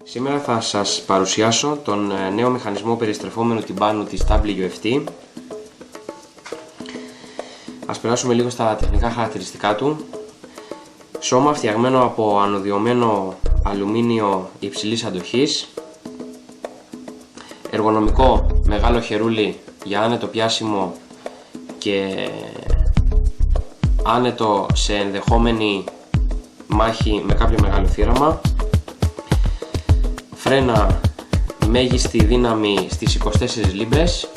Σήμερα θα σας παρουσιάσω τον νέο μηχανισμό περιστρεφόμενου τυμπάνου της WFT. Ας περάσουμε λίγο στα τεχνικά χαρακτηριστικά του. Σώμα φτιαγμένο από ανωδιωμένο αλουμίνιο υψηλής αντοχής. Εργονομικό μεγάλο χερούλι για άνετο πιάσιμο και άνετο σε ενδεχόμενη μάχη με κάποιο μεγάλο θύραμα. Φρένα μέγιστη δύναμη στις 24 λίμπρες.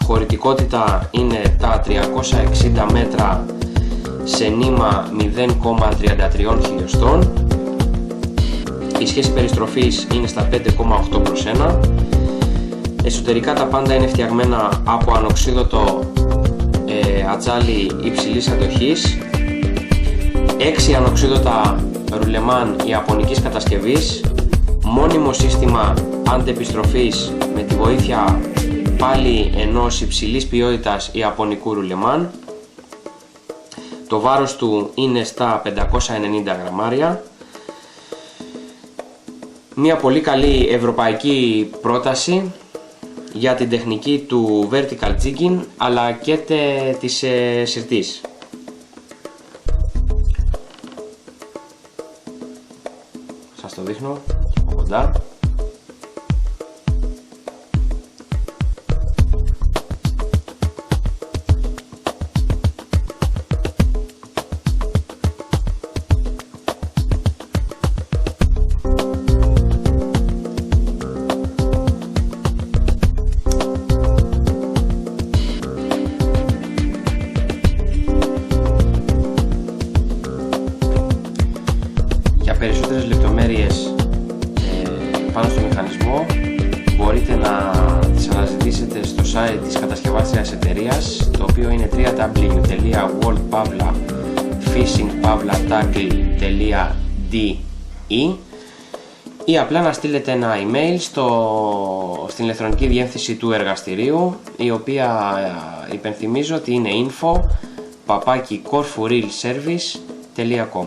Χωρητικότητα είναι τα 360 μέτρα σε νήμα 0,33 χιλιοστών. Η σχέση περιστροφής είναι στα 5,8 προς 1. Εσωτερικά τα πάντα είναι φτιαγμένα από ανοξίδωτο ατσάλι υψηλής αντοχής. 6 ανοξίδωτα ρουλεμάν ιαπωνικής κατασκευής. Μόνιμο σύστημα αντεπιστροφής με τη βοήθεια πάλι ενός υψηλής ποιότητας ιαπωνικού ρουλεμάν. Το βάρος του είναι στα 590 γραμμάρια. Μια πολύ καλή ευρωπαϊκή πρόταση για την τεχνική του vertical jigging αλλά και της συρτής. Σας το δείχνω από κοντά. Για περισσότερες λεπτομέρειες πάνω στο μηχανισμό μπορείτε να τις αναζητήσετε στο site της κατασκευάσιας εταιρείας, το οποίο είναι www.worldpavlafishingpavlatackle.de ή απλά να στείλετε ένα email στην ηλεκτρονική διεύθυνση του εργαστηρίου, η οποία υπενθυμίζω ότι είναι info@corfureelservice.com.